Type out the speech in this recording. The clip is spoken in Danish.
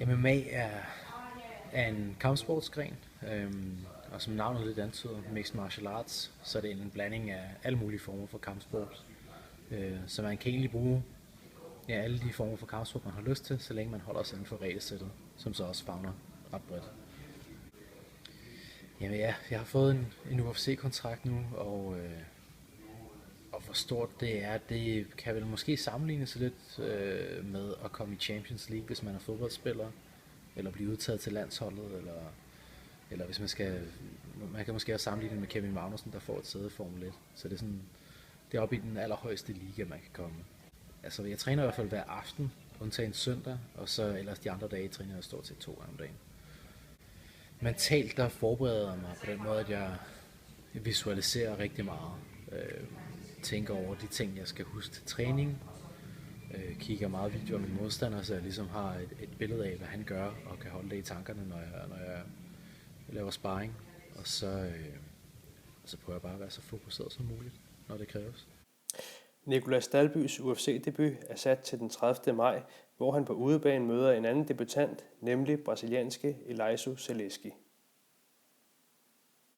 MMA er en kampsportsgren, og som navnet lidt antyder, mixed martial arts, så er det en blanding af alle mulige former for kampsport. Så man kan egentlig bruge alle de former for kampsport, man har lyst til, så længe man holder sig inden for regelsættet, som så også favner ret bredt. Jamen ja, jeg har fået en UFC-kontrakt nu, og hvor stort det er, det kan vel måske sammenlignes lidt med at komme i Champions League, hvis man er fodboldspiller, eller blive udtaget til landsholdet, eller hvis man kan måske også sammenligne det med Kevin Magnussen, der får et sæde i Formel 1. Så det er sådan, det er oppe i den allerhøjeste liga, man kan komme. Altså, jeg træner i hvert fald hver aften, undtagen søndag, og så ellers de andre dage træner jeg stort set 2 gange om dagen. Mentalt der forbereder jeg mig på den måde, at jeg visualiserer rigtig meget. Tænker over de ting, jeg skal huske til træning. Kigger meget videoer af min modstander, så jeg ligesom har et billede af, hvad han gør, og kan holde det i tankerne, når jeg laver sparring. Og så prøver jeg bare at være så fokuseret som muligt, når det kræves. Nicolas Dalbys UFC-debut er sat til den 30. maj, hvor han på udebane møder en anden debutant, nemlig brasilianske Elizeu Zaleski.